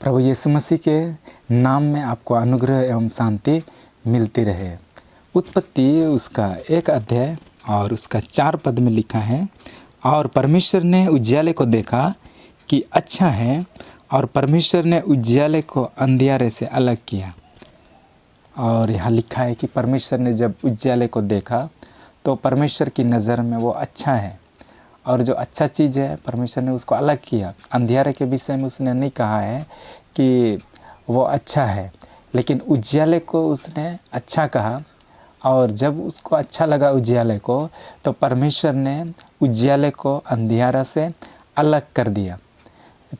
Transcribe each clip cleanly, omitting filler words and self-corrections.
प्रभु यीशु मसीह के नाम में आपको अनुग्रह एवं शांति मिलती रहे। उत्पत्ति उसका 1 अध्याय और उसका 4 पद में लिखा है, और परमेश्वर ने उजियाले को देखा कि अच्छा है, और परमेश्वर ने उजियाले को अंधियारे से अलग किया। और यहाँ लिखा है कि परमेश्वर ने जब उजियाले को देखा तो परमेश्वर की नज़र में वो अच्छा है, और जो अच्छा चीज़ है परमेश्वर ने उसको अलग किया। अंधियारे के विषय में उसने नहीं कहा है कि वो अच्छा है, लेकिन उजियाले को उसने अच्छा कहा। और जब उसको अच्छा लगा उजियाले को, तो परमेश्वर ने उजियाले को अंधियारा से अलग कर दिया।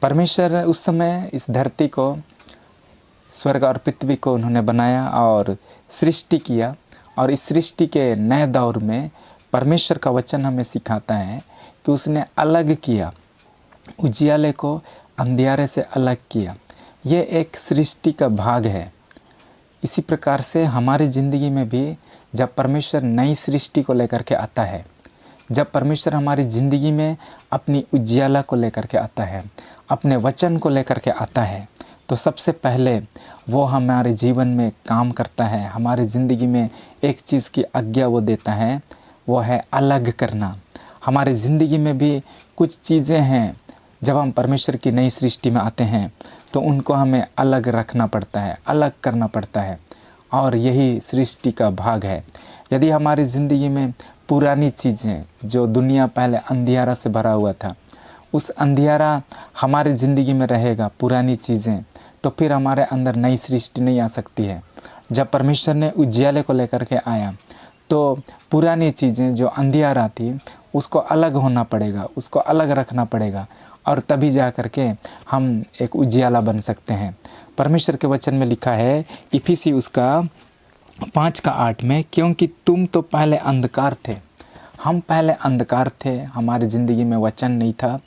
परमेश्वर उस समय इस धरती को, स्वर्ग और पृथ्वी को उन्होंने बनाया और सृष्टि किया। और इस सृष्टि के नए दौर में परमेश्वर का वचन हमें सिखाता है कि उसने अलग किया, उजियाले को अंधियारे से अलग किया। ये एक सृष्टि का भाग है। इसी प्रकार से हमारी ज़िंदगी में भी जब परमेश्वर नई सृष्टि को लेकर के आता है, जब परमेश्वर हमारी ज़िंदगी में अपनी उजियाला को लेकर के आता है, अपने वचन को लेकर के आता है, तो सबसे पहले वो हमारे जीवन में काम करता है। हमारी ज़िंदगी में एक चीज़ की आज्ञा वो देता है, वो है अलग करना। हमारी ज़िंदगी में भी कुछ चीज़ें हैं, जब हम परमेश्वर की नई सृष्टि में आते हैं तो उनको हमें अलग रखना पड़ता है, अलग करना पड़ता है, और यही सृष्टि का भाग है। यदि हमारी ज़िंदगी में पुरानी चीज़ें, जो दुनिया पहले अंधियारा से भरा हुआ था, उस अंधियारा हमारी ज़िंदगी में रहेगा, पुरानी चीज़ें, तो फिर हमारे अंदर नई सृष्टि नहीं आ सकती है। जब परमेश्वर ने उजियाले को लेकर के आया तो पुरानी चीज़ें जो अंधियारा थी उसको अलग होना पड़ेगा, उसको अलग रखना पड़ेगा, और तभी जा कर के हम एक उजियाला बन सकते हैं। परमेश्वर के वचन में लिखा है इफिसी उसका 5:8 में, क्योंकि तुम तो पहले अंधकार थे। हम पहले अंधकार थे, हमारी ज़िंदगी में वचन नहीं था,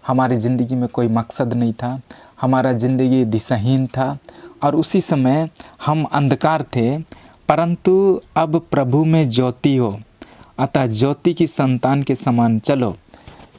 हमारी ज़िंदगी में कोई मकसद नहीं था, हमारा ज़िंदगी दिशाहीन था, और उसी समय हम अंधकार थे। परंतु अब प्रभु में ज्योति हो, अतः ज्योति की संतान के समान चलो।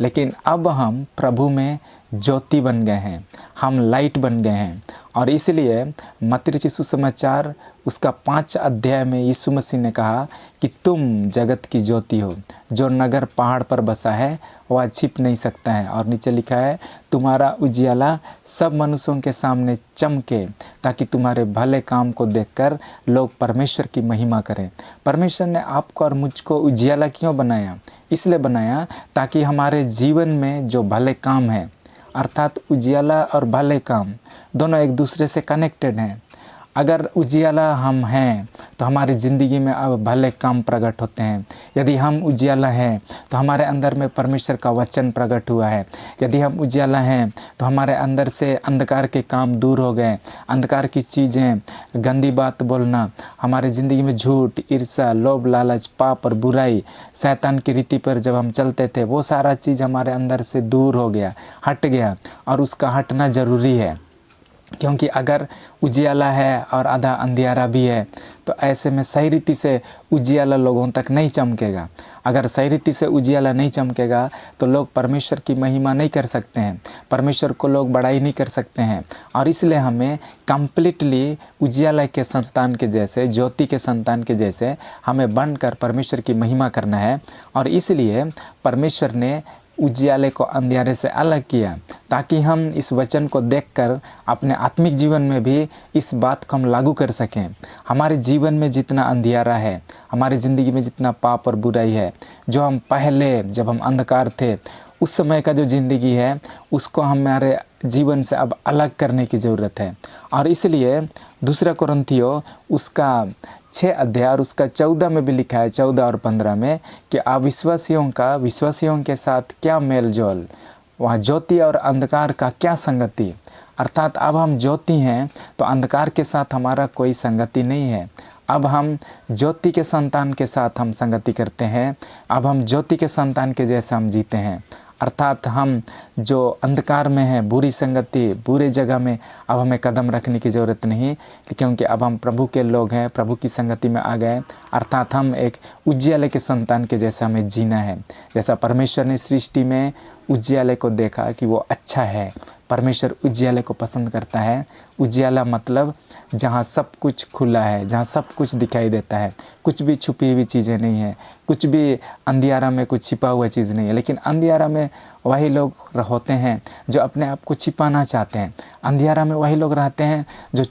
लेकिन अब हम प्रभु में ज्योति बन गए हैं, हम लाइट बन गए हैं। और इसलिए मत्ती रचित सुसमाचार उसका 5 अध्याय में यीशु मसीह ने कहा कि तुम जगत की ज्योति हो। जो नगर पहाड़ पर बसा है वह छिप नहीं सकता है। और नीचे लिखा है, तुम्हारा उजियाला सब मनुष्यों के सामने चमके, ताकि तुम्हारे भले काम को देखकर लोग परमेश्वर की महिमा करें। परमेश्वर ने आपको और मुझको उजियाला क्यों बनाया? इसलिए बनाया ताकि हमारे जीवन में जो भले काम हैं, अर्थात उजियाला और भले काम दोनों एक दूसरे से कनेक्टेड हैं। अगर उजियाला हम हैं तो हमारी ज़िंदगी में अब भले काम प्रकट होते हैं। यदि हम उजियाला हैं तो हमारे अंदर में परमेश्वर का वचन प्रकट हुआ है। यदि हम उजियाला हैं तो हमारे अंदर से अंधकार के काम दूर हो गए। अंधकार की चीज़ें, गंदी बात बोलना, हमारी ज़िंदगी में झूठ, ईर्ष्या, लोभ, लालच, पाप और बुराई, शैतान की रीति पर जब हम चलते थे, वो सारा चीज़ हमारे अंदर से दूर हो गया, हट गया। और उसका हटना ज़रूरी है, क्योंकि अगर उजियाला है और आधा अंधियारा भी है तो ऐसे में सही रीति से उजियाला लोगों तक नहीं चमकेगा। अगर सही रीति से उजियाला नहीं चमकेगा तो लोग परमेश्वर की महिमा नहीं कर सकते हैं, परमेश्वर को लोग बड़ाई नहीं कर सकते हैं। और इसलिए हमें कंप्लीटली उजियाला के संतान के जैसे, ज्योति के संतान के जैसे हमें बनकर परमेश्वर की महिमा करना है। और इसलिए परमेश्वर ने उजियाले को अंधियारे से अलग किया, ताकि हम इस वचन को देखकर अपने आत्मिक जीवन में भी इस बात को हम लागू कर सकें। हमारे जीवन में जितना अंधियारा है, हमारी ज़िंदगी में जितना पाप और बुराई है, जो हम पहले जब हम अंधकार थे उस समय का जो ज़िंदगी है, उसको हमारे जीवन से अब अलग करने की ज़रूरत है। और इसलिए 2 कुरिन्थियों उसका 6 अध्याय और उसका 14 में भी लिखा है, 14 और 15 में, कि अविश्वासियों का विश्वासियों के साथ क्या मेल जोल, वहाँ ज्योति और अंधकार का क्या संगति। अर्थात अब हम ज्योति हैं तो अंधकार के साथ हमारा कोई संगति नहीं है। अब हम ज्योति के संतान के साथ हम संगति करते हैं। अब हम ज्योति के संतान के जैसे हम जीते हैं। अर्थात हम जो अंधकार में हैं, बुरी संगति, बुरे जगह में अब हमें कदम रखने की ज़रूरत नहीं, क्योंकि अब हम प्रभु के लोग हैं, प्रभु की संगति में आ गए। अर्थात हम एक उजियाले के संतान के जैसा हमें जीना है। जैसा परमेश्वर ने सृष्टि में उजियाले को देखा कि वो अच्छा है। परमेश्वर उजियाले को पसंद करता है। उजियाला मतलब जहाँ सब कुछ खुला है, जहाँ सब कुछ दिखाई देता है, कुछ भी छुपी हुई चीज़ें नहीं है, कुछ भी अंधियारा में कुछ छिपा हुआ चीज़ नहीं है। लेकिन अंधियारा में वही लोग होते हैं जो अपने आप को छिपाना चाहते हैं। अंधियारा में वही लोग रहते हैं जो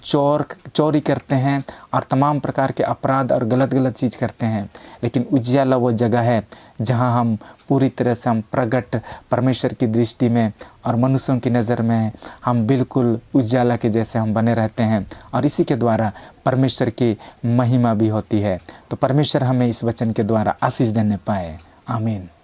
चोरी करते हैं और तमाम प्रकार के अपराध और गलत चीज़ करते हैं। लेकिन उजियाला वो जगह है जहाँ हम पूरी तरह से हम प्रगट परमेश्वर की दृष्टि में और मनुष्यों की नज़र में हम बिल्कुल उजियाला के जैसे हम बने रहते हैं और इसी के द्वारा परमेश्वर की महिमा भी होती है। तो परमेश्वर हमें इस वचन के द्वारा आशीष देने पाए। आमीन।